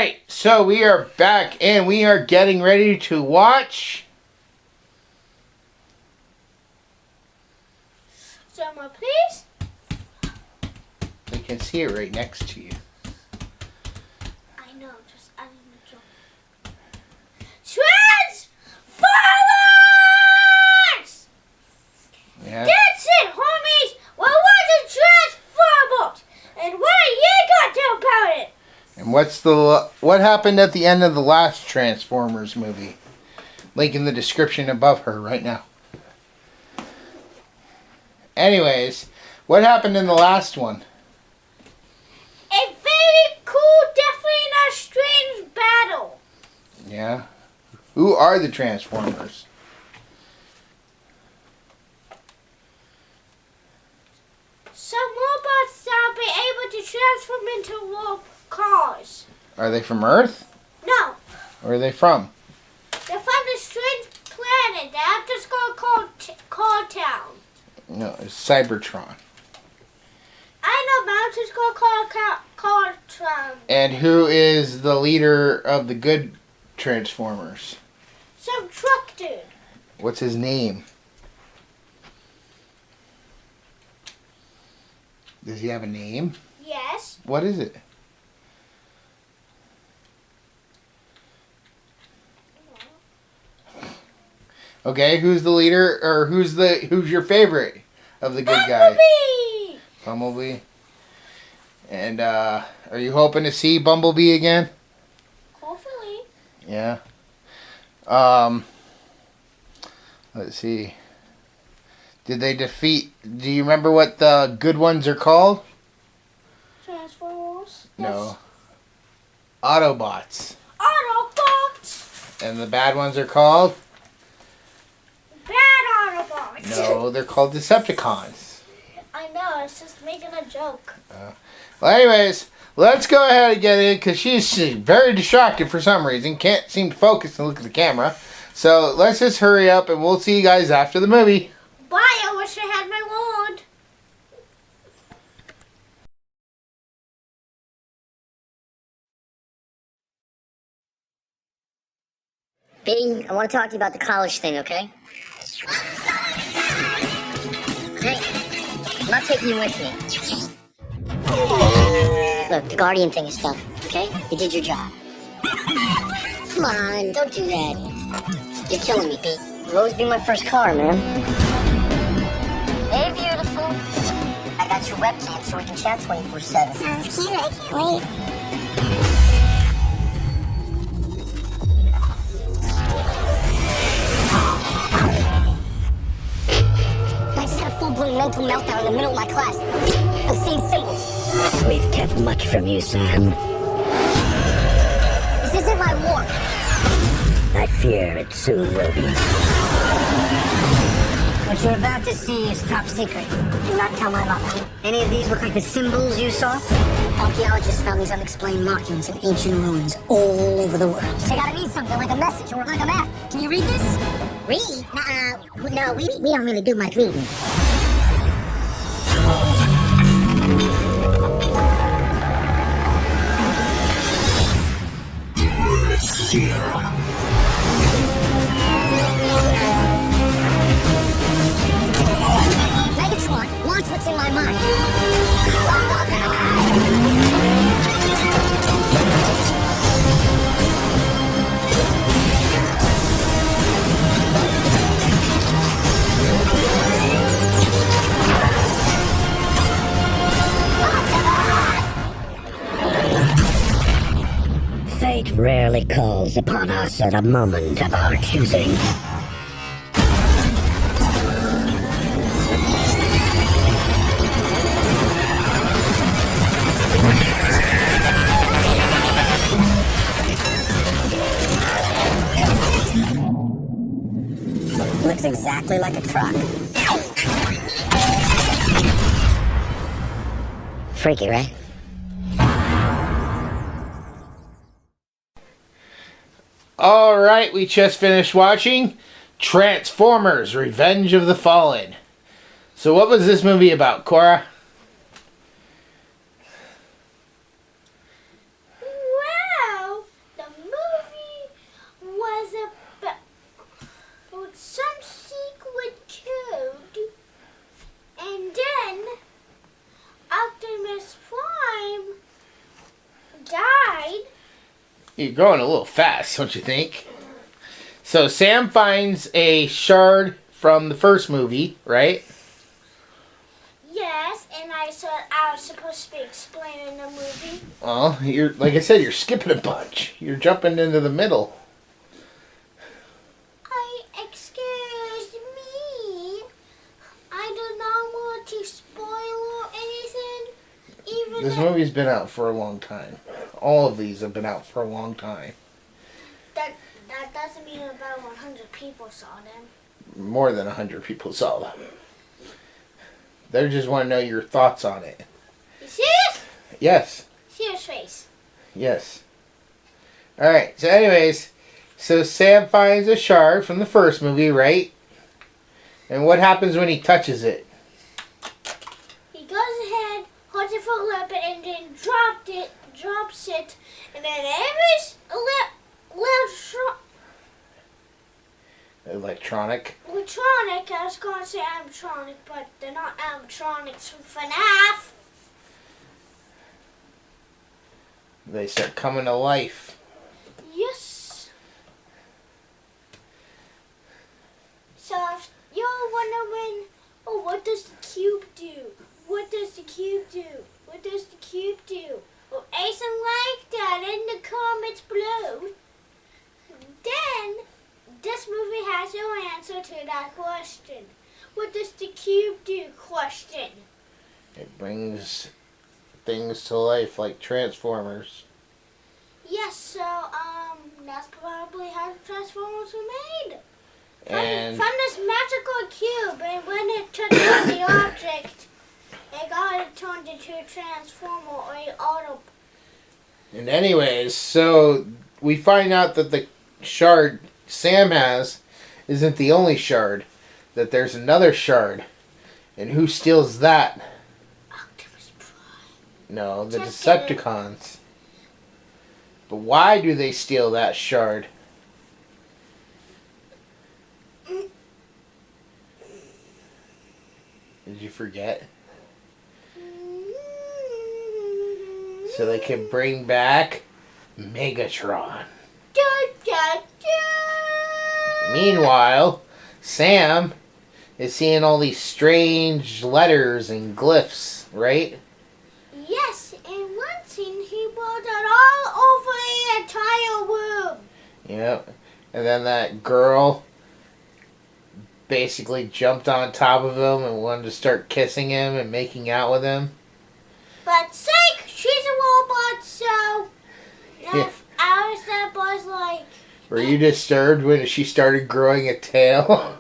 Alright, so we are back and we are getting ready to watch. Someone, please. I can see it right next to you. I know, just adding the joke. Transformers! Yeah. That's it, homies! We're watching Transformers! And what you got to do about it? And what happened at the end of the last Transformers movie? Link in the description above her right now. Anyways, what happened in the last one? A very cool, definitely not strange battle. Yeah. Who are the Transformers? Some robots that will be able to transform into cars. Are they from Earth? No, Where are they from? they're from the strange planet. They have just got called Car Town. No, it's Cybertron. I know, but I'm just gonna call Car Town. And who is the leader of the good Transformers? Some truck dude. What's his name? Does he have a name? Yes. What is it? Okay, who's the leader, or who's your favorite of the good guys? Bumblebee! Bumblebee. And are you hoping to see Bumblebee again? Hopefully. Yeah. Let's see. Did they defeat? Do you remember what the good ones are called? Transformers? No. Autobots. Autobots! And the bad ones are called? Bad Autobots! No, they're called Decepticons. I know, I was just making a joke. Well, anyways, let's go ahead and get in because she's very distracted for some reason. Can't seem to focus and look at the camera. So let's just hurry up and we'll see you guys after the movie. Bye, I wish I had my wand. B, I want to talk to you about the college thing, okay? Hey, I'm not taking you with me. Look, the Guardian thing is tough, okay? You did your job. Come on, don't do that. You're killing me, B. You'll always be my first car, man. Hey, beautiful. I got your webcam so we can chat 24/7. Sounds cute, I can't wait. I just had a full-blown mental meltdown in the middle of my class. I'm seeing symbols. We've kept much from you, Sam. This isn't my war. I fear it soon will be. What you're about to see is top secret. Do not tell my mother. Any of these look like the symbols you saw? Archaeologists found these unexplained markings in ancient ruins all over the world. They gotta mean something, like a message or like a map. Can you read this? Read? No, we don't really do much reading. Megatron, watch what's in my mind. Fate rarely calls upon us at a moment of our choosing. Looks exactly like a truck. Freaky, right? Alright, we just finished watching Transformers Revenge of the Fallen. So what was this movie about, Cora? Well, You're going a little fast, don't you think? So Sam finds a shard from the first movie, right? Yes, and I said I was supposed to be explaining the movie. Well, you're like I said, you're skipping a bunch. You're jumping into the middle. Excuse me. I do not want to spoil anything. Even This movie's been out for a long time. All of these have been out for a long time. that doesn't mean about 100 people saw them. More than 100 people saw them. They just want to know your thoughts on it. You serious? Yes. Serious face. Yes. Alright, so anyways, so Sam finds a shard from the first movie, right? And what happens when he touches it? He goes ahead, holds it for a little bit, and then drops it, and then every Electronic. electronic, I was going to say animatronic, but they're not animatronics from FNAF. They start coming to life. Yes. So if you're wondering, oh, what does the cube do? What does the cube do? What does the cube do? Well, Ace like that in the comments below. Then this movie has your answer to that question. What does the cube do? Question. It brings things to life like Transformers. Yes, so that's probably how the Transformers were made. And From this magical cube, and when it touches the object, it got it turned into a transformer or an Autobot. And anyways, so we find out that the shard Sam has isn't the only shard. That there's another shard. And who steals that? Optimus Prime. No, the Just kidding. Decepticons. But why do they steal that shard? Did you forget? So they can bring back Megatron. Da, da, da. Meanwhile, Sam is seeing all these strange letters and glyphs, right? Yes, in one scene he wrote it all over the entire room. Yep. And then that girl basically jumped on top of him and wanted to start kissing him and making out with him. But sake, she's a robot, so Yeah. I was that was like, Were you disturbed when she started growing a tail?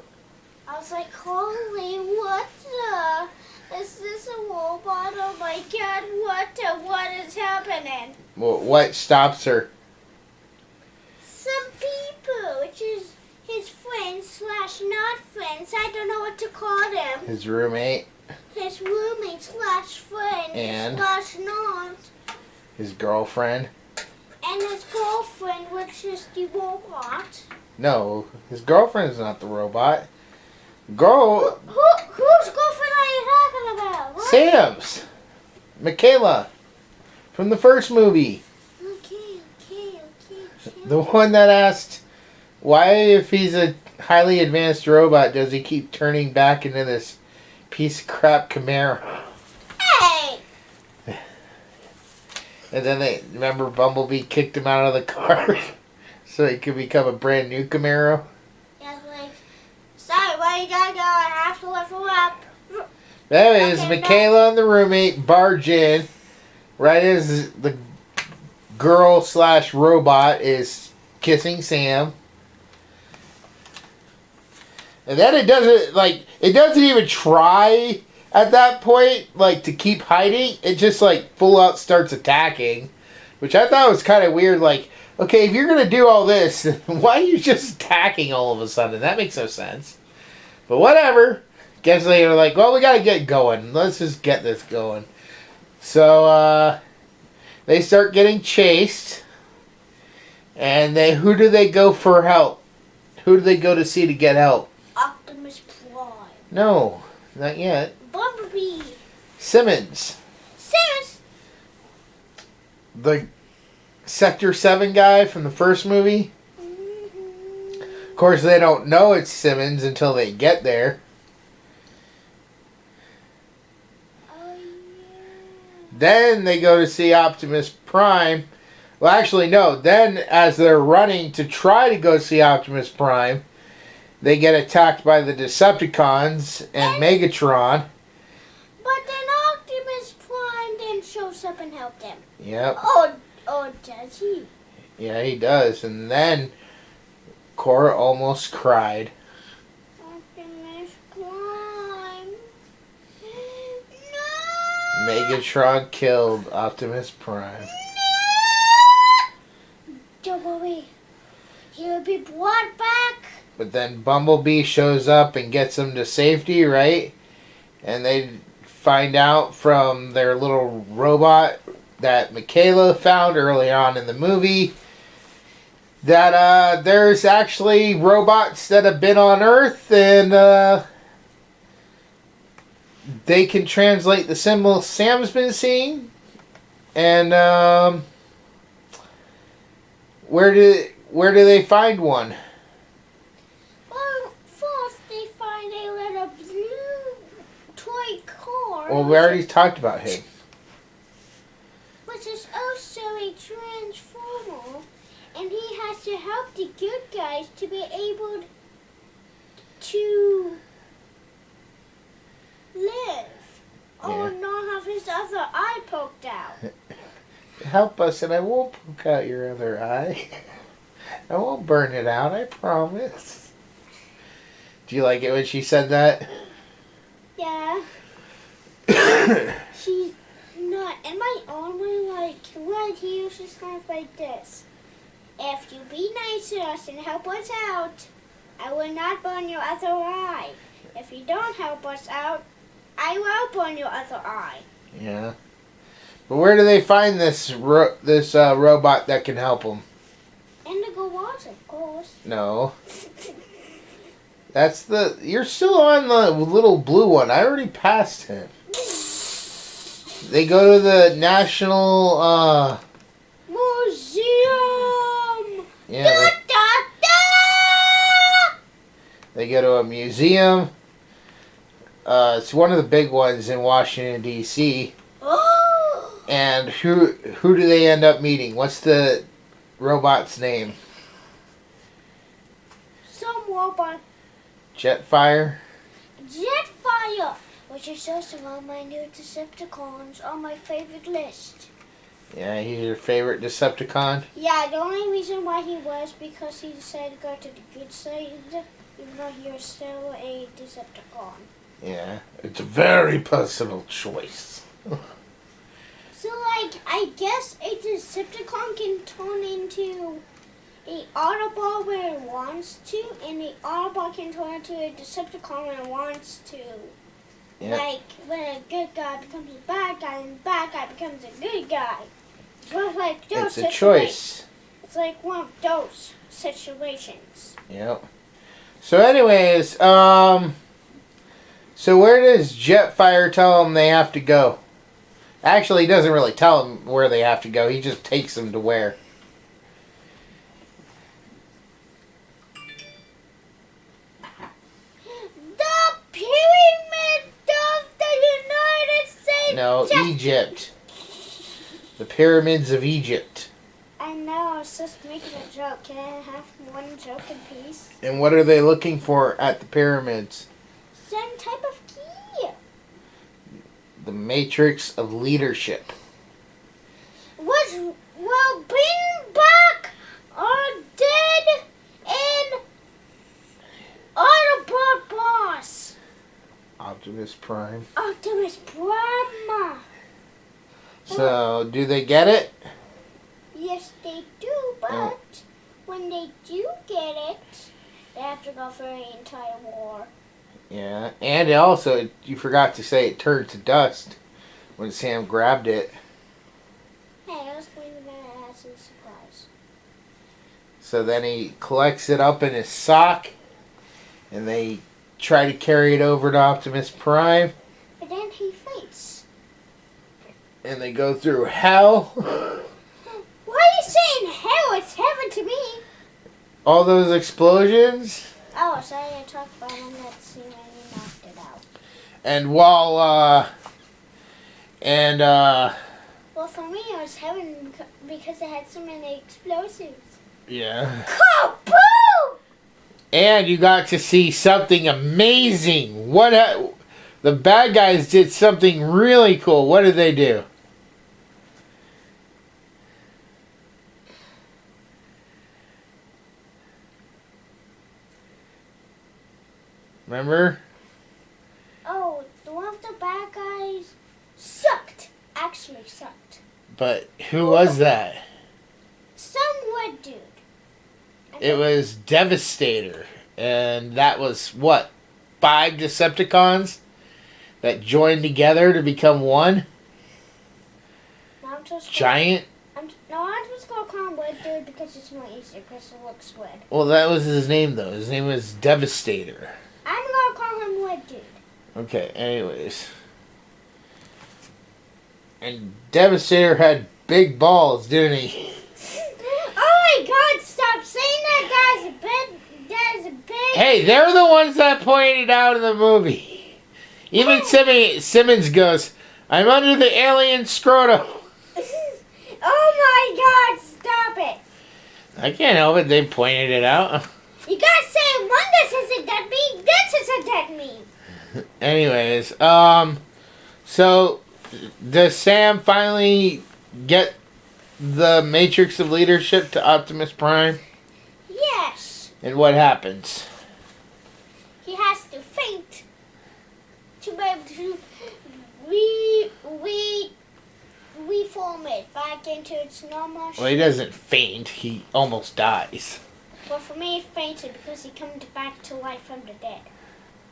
I was like, holy, what the? Is this a robot? Oh my god, what is happening? What stops her? Some people, which is his friends slash not friends, I don't know what to call them. His roommate? His roommate slash friend And? slash not. His girlfriend? And his girlfriend, which is the robot. No, his girlfriend's not the robot. Whose Girlfriend are you talking about? What? Sam's! Michaela! From the first movie. Okay. The one that asked, why if he's a highly advanced robot does he keep turning back into this piece of crap Camaro? Hey! And then remember Bumblebee kicked him out of the car so he could become a brand new Camaro? Yeah, like, sorry, where you gotta go? I have to level up. Anyways, Okay, Michaela and the roommate barge in right as the girl slash robot is kissing Sam. And then it doesn't even try at that point, like, to keep hiding. It just, like, full out starts attacking, which I thought was kind of weird. Like, okay, if you're going to do all this, why are you just attacking all of a sudden? That makes no sense. But whatever. Guess they were like, well, we got to get going. Let's just get this going. So, they start getting chased. And who do they go for help? Who do they go to see to get help? Optimus Prime. No, not yet. Bumblebee. Simmons. Simmons. The Sector 7 guy from the first movie. Of course, they don't know it's Simmons until they get there. Oh, yeah. Then they go to see Optimus Prime. Well, actually, no. Then, as they're running to try to go see Optimus Prime, they get attacked by the Decepticons and Megatron. But then Optimus Prime then shows up and helped them. Yep. Oh, does he? Yeah, he does. And then Cora almost cried. Optimus Prime. No! Megatron killed Optimus Prime. Don't worry. He'll be brought back. But then Bumblebee shows up and gets them to safety, right? And they find out from their little robot that Michaela found early on in the movie that there's actually robots that have been on Earth, and they can translate the symbol Sam's been seeing. And where do they find one? Well, first they find a little blue toy car. Well, we already talked about him. Which is also a transformer. And he has to help the good guys to be able to live. Or Yeah. not have his other eye poked out. Help us, and I won't poke out your other eye. I won't burn it out, I promise. Do you like it when she said that? Yeah. She's not. In my own way, like, right here, she's kind of like this. If you be nice to us and help us out, I will not burn your other eye. If you don't help us out, I will burn your other eye. Yeah. But where do they find this robot that can help them? In the garage, of course. No. That's the... You're still on the little blue one. I already passed him. They go to the National... Museum! Yeah, Da, da, da! they go to a museum. It's one of the big ones in Washington, D.C. Oh! And who do they end up meeting? What's the robot's name? Some robot. Jetfire? Jetfire! Which is also on my new Decepticons on my favorite list. Yeah, he's your favorite Decepticon? Yeah, the only reason why he was because he decided to go to the good side, even though he was still a Decepticon. Yeah, it's a very personal choice. So, like, I guess a Decepticon can turn into a Autobot when it wants to, and the Autobot can turn into a Decepticon when it wants to. Yeah. Like, when a good guy becomes a bad guy, and the bad guy becomes a good guy. It's like those It's a choice. It's like one of those situations. Yep. So anyways, so where does Jetfire tell them they have to go? Actually, he doesn't really tell them where they have to go. He just takes them to where. The Pyramid of the United States. No, Egypt. The pyramids of Egypt. I know, I was just making a joke. Can I have one joke in peace? And what are they looking for at the pyramids? Some type of key. The matrix of leadership. Which will bring back our dead and Autobot boss. Optimus Prime. Optimus Prime. So, do they get it? Yes, they do, but when they do get it, they have to go through the entire war. Yeah, and also, you forgot to say it turned to dust when Sam grabbed it. Hey, I was leaving that as a surprise. So then he collects it up in his sock, and they try to carry it over to Optimus Prime, But then he faints. and they go through hell. Why do you say all those explosions. Oh, sorry I talked about him that scene when he knocked it out. And while, Well, for me, it was heaven because it had so many explosives. yeah. Kaboom! And you got to see something amazing. The bad guys did something really cool. What did they do? Remember? Oh, the one of the bad guys sucked. Actually sucked. But who was that? Some wood dude. It was Devastator. And that was, what, 5 Decepticons that joined together to become one? Now I'm just Giant? I'm just going to call him wood dude because it's more easier because it looks wood. Well, that was his name, though. His name was Devastator. I'm going to call him wood dude. Okay, anyways. And Devastator had big balls, didn't he? Oh my god, stop saying that guy's a big... Hey, they're the ones that pointed out in the movie. Even Simmons goes, I'm under the alien scrotum. Oh my god, stop it. I can't help it, they pointed it out. You gotta say one this isn't that mean, this isn't that mean. Anyways, so does Sam finally get the Matrix of Leadership to Optimus Prime? Yes. And what happens? He has to faint to be able to reform it back into its normal shape. Well, he doesn't faint, he almost dies. Well, for me, it fainted because he comes back to life from the dead.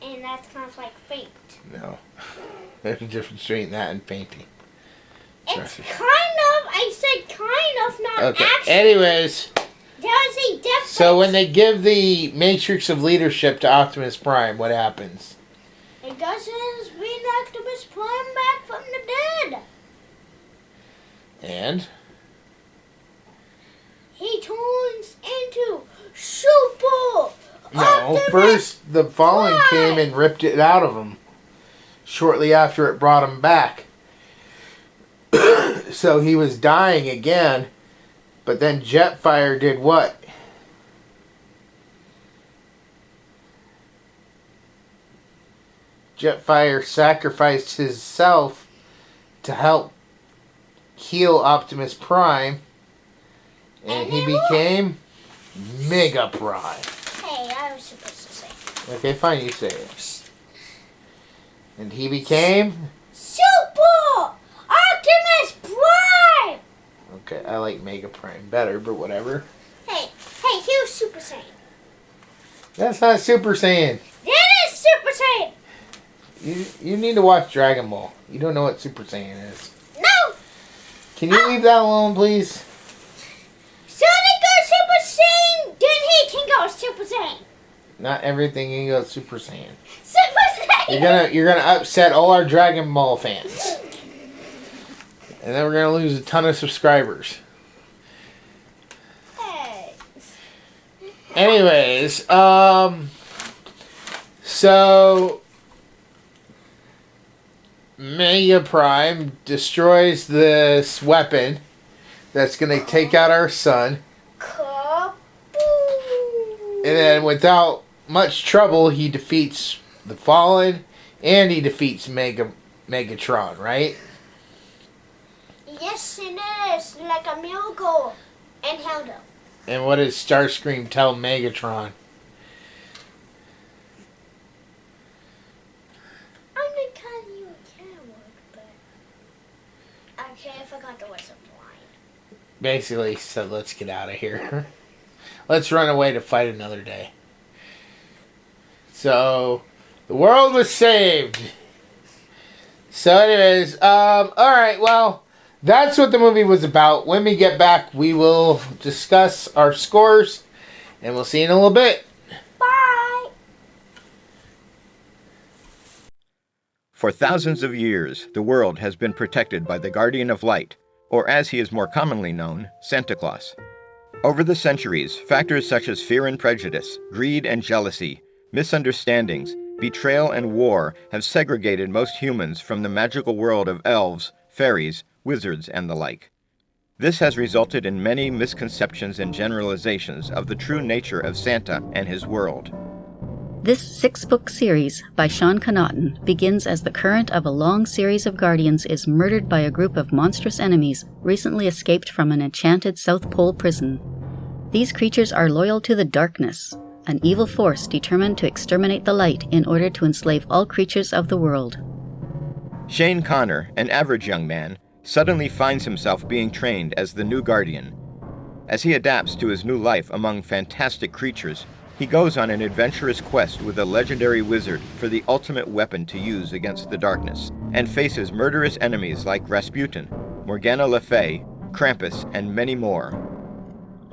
And that's kind of like faint. No. There's a difference between that and fainting. It's kind of, I said kind of, not Okay, actually. anyways. There's a difference. So when they give the Matrix of Leadership to Optimus Prime, what happens? It doesn't bring Optimus Prime back from the dead. And? He turns into Super No, Optimus first the Fallen Prime. came and ripped it out of him. Shortly after it brought him back. So he was dying again. But then Jetfire did what? Jetfire sacrificed himself to help heal Optimus Prime. And he became Mega Prime. Hey, I was supposed to say. Okay, fine, you say it. And he became... Super Optimus Prime! Okay, I like Mega Prime better, but whatever. Hey, he was Super Saiyan. That's not Super Saiyan. That is Super Saiyan! You need to watch Dragon Ball. You don't know what Super Saiyan is. No! Can you leave that alone, please? Sonic goes Super Saiyan, then he can go Super Saiyan. Not everything can go Super Saiyan. Super Saiyan! You're gonna upset all our Dragon Ball fans. And then we're gonna lose a ton of subscribers. Hey. Anyways, so Mega Prime destroys this weapon that's gonna take out our sun. Kaboom! And then without much trouble, he defeats the Fallen and he defeats Megatron, right? Yes, it is. Like a miracle. And held up. And what does Starscream tell Megatron? I'm not calling you a coward, but... Okay, I forgot the rest of the line. Basically said, let's get out of here. Let's run away to fight another day. So, the world was saved. So anyways, alright, well, that's what the movie was about. When we get back, we will discuss our scores, and we'll see you in a little bit. Bye! For thousands of years, the world has been protected by the Guardian of Light, or as he is more commonly known, Santa Claus. Over the centuries, factors such as fear and prejudice, greed and jealousy, misunderstandings, betrayal and war have segregated most humans from the magical world of elves, fairies, wizards, and the like. This has resulted in many misconceptions and generalizations of the true nature of Santa and his world. This 6-book series by Sean Connaughton begins as the current of a long series of Guardians is murdered by a group of monstrous enemies recently escaped from an enchanted South Pole prison. These creatures are loyal to the darkness, an evil force determined to exterminate the light in order to enslave all creatures of the world. Shane Connor, an average young man, suddenly finds himself being trained as the new Guardian. As he adapts to his new life among fantastic creatures, he goes on an adventurous quest with a legendary wizard for the ultimate weapon to use against the darkness, and faces murderous enemies like Rasputin, Morgana Le Fay, Krampus, and many more.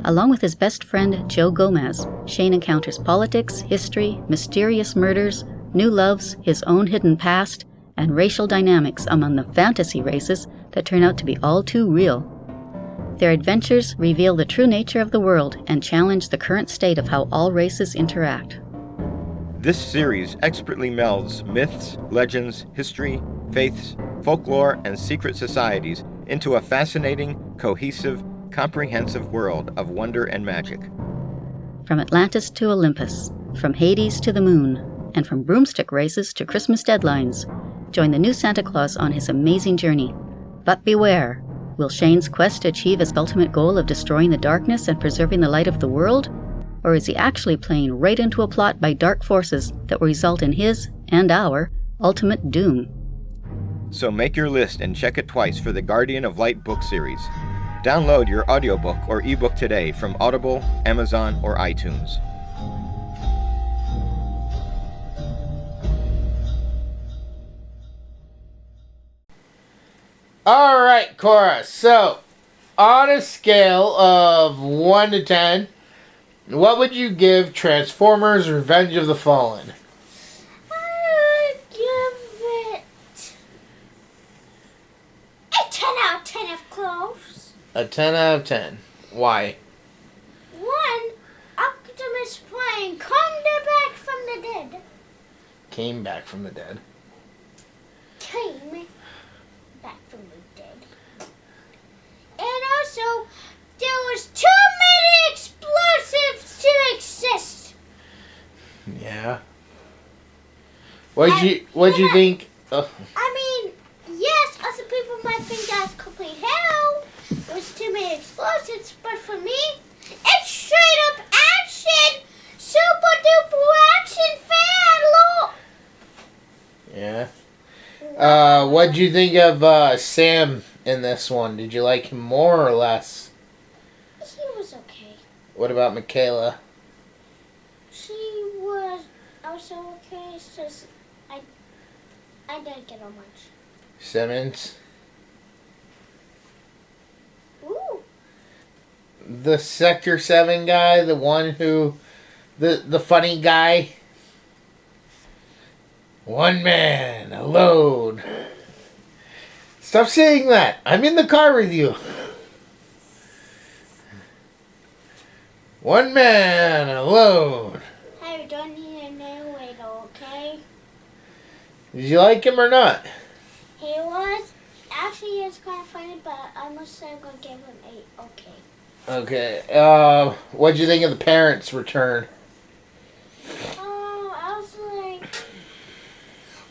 Along with his best friend Joe Gomez, Shane encounters politics, history, mysterious murders, new loves, his own hidden past, and racial dynamics among the fantasy races that turn out to be all too real. Their adventures reveal the true nature of the world and challenge the current state of how all races interact. This series expertly melds myths, legends, history, faiths, folklore, and secret societies into a fascinating, cohesive, comprehensive world of wonder and magic. From Atlantis to Olympus, from Hades to the moon, and from broomstick races to Christmas deadlines, join the new Santa Claus on his amazing journey. But beware, will Shane's quest achieve his ultimate goal of destroying the darkness and preserving the light of the world? Or is he actually playing right into a plot by dark forces that will result in his, and our, ultimate doom? So make your list and check it twice for the Guardian of Light book series. Download your audiobook or ebook today from Audible, Amazon, or iTunes. All right, Cora. So, on a scale of 1 to 10, what would you give Transformers Revenge of the Fallen? I would give it a 10 out of 10 of clothes. A 10 out of 10. Why? 1, Optimus Prime come back from the dead. Came back from the dead. Came back from the dead. And also, there was too many explosives to exist. Yeah. What'd you think? I mean, yes, other people might think that's complete hell. There was too many explosives, but for me, it's straight up action! Super duper action fan, look! Yeah. What'd you think of Sam in this one? Did you like him more or less? He was okay. What about Michaela? She was also okay. It's just I didn't get her much. Simmons? Ooh. The Sector 7 guy, the one who... The funny guy? One man, alone. Stop saying that. I'm in the car with you. One man, alone. Hey, you don't need a new way though, okay? Did you like him or not? He was. Actually, it's kind of funny, but I must say I'm going to give him 8. Okay. Okay. What'd you think of the parents' return? I was like,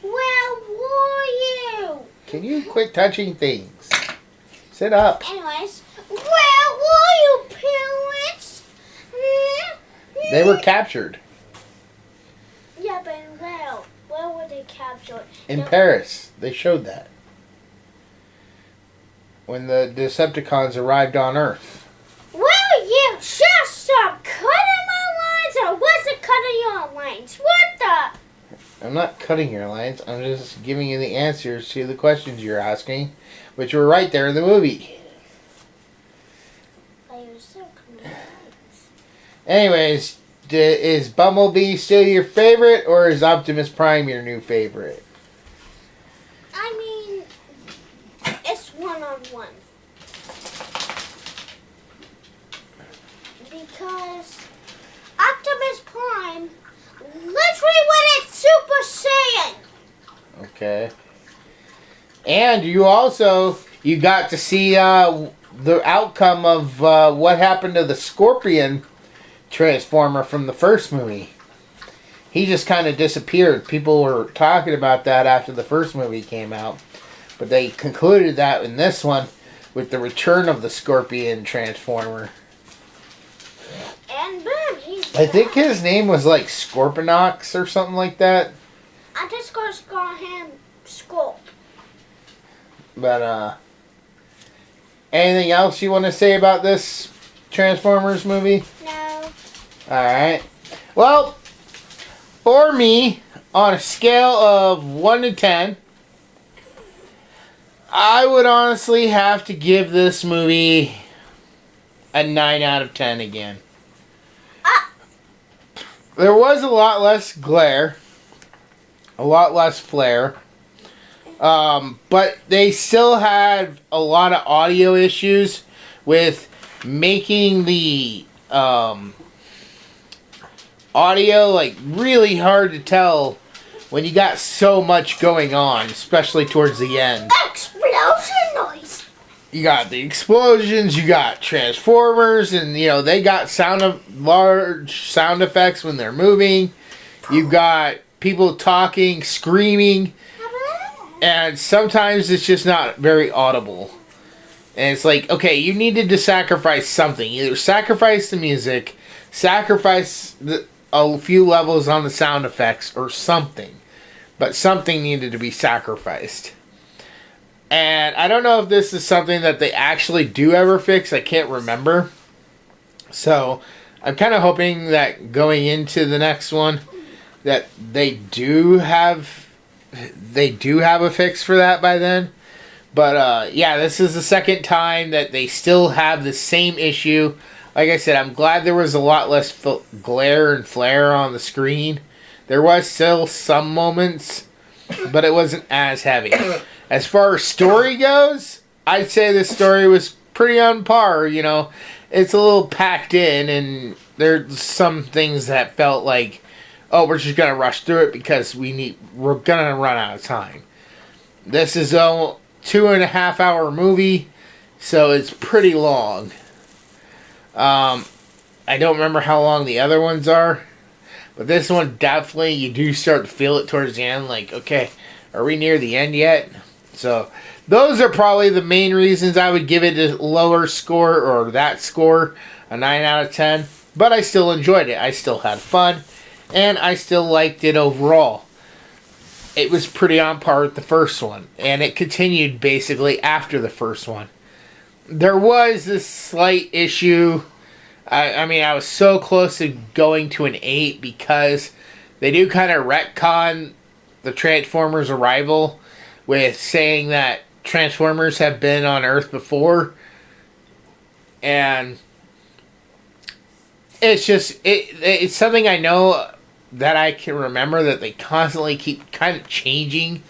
where were you? Can you quit touching things? Sit up. Anyways, where were you, parents? They were captured. Yeah, but where were they captured? In Paris. They showed that. When the Decepticons arrived on Earth. Will you just stop cutting my lines, or was it cutting your lines? What the? I'm not cutting your lines. I'm just giving you the answers to the questions you're asking, which were right there in the movie. But you're still cutting my lines. Anyways, is Bumblebee still your favorite, or is Optimus Prime your new favorite? I mean, it's one-on-one. because Optimus Prime literally went at Super Saiyan. Okay. And you got to see the outcome of what happened to the Scorpion Transformer from the first movie. He just kind of disappeared. People were talking about that after the first movie came out. But they concluded that in this one with the return of the Scorpion Transformer. And boom, he's I think his name was like Scorpionox or something like that. I just gonna call him Scorp. But, anything else you want to say about this Transformers movie? No. Alright. Well, for me, on a scale of 1 to 10, I would honestly have to give this movie a 9 out of 10 again. There was a lot less glare, a lot less flare, but they still had a lot of audio issues with making the audio like really hard to tell when you got so much going on, especially towards the end. Explosion noise. You got the explosions, you got Transformers, and they got large sound effects when they're moving. You got people talking, screaming, and sometimes it's just not very audible. And it's like, okay, you needed to sacrifice something. Either sacrifice the music, sacrifice a few levels on the sound effects, or something. But something needed to be sacrificed. And I don't know if this is something that they actually do ever fix. I can't remember. So I'm kind of hoping that going into the next one that they do have a fix for that by then. But yeah, this is the second time that they still have the same issue. Like I said, I'm glad there was a lot less glare and flare on the screen. There was still some moments, but it wasn't as heavy. As far as story goes, I'd say this story was pretty on par. It's a little packed in, and there's some things that felt like, oh, we're just gonna rush through it because we're gonna run out of time. This is a 2.5 hour movie, so it's pretty long. I don't remember how long the other ones are, but this one definitely you do start to feel it towards the end. Like, okay, are we near the end yet? So those are probably the main reasons I would give it a lower score, or that score, a 9 out of 10. But I still enjoyed it. I still had fun, and I still liked it overall. It was pretty on par with the first one, and it continued basically after the first one. There was this slight issue. I was so close to going to an 8 because they do kind of retcon the Transformers' arrival with saying that Transformers have been on Earth before. And it's just, it's something I know that I can remember that they constantly keep kind of changing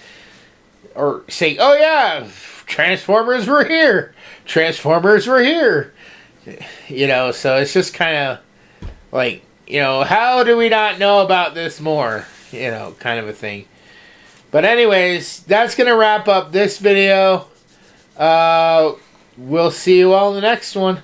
or saying, oh yeah, Transformers were here. Transformers were here. So it's just kind of like, how do we not know about this more? Kind of a thing. But anyways, that's going to wrap up this video. We'll see you all in the next one.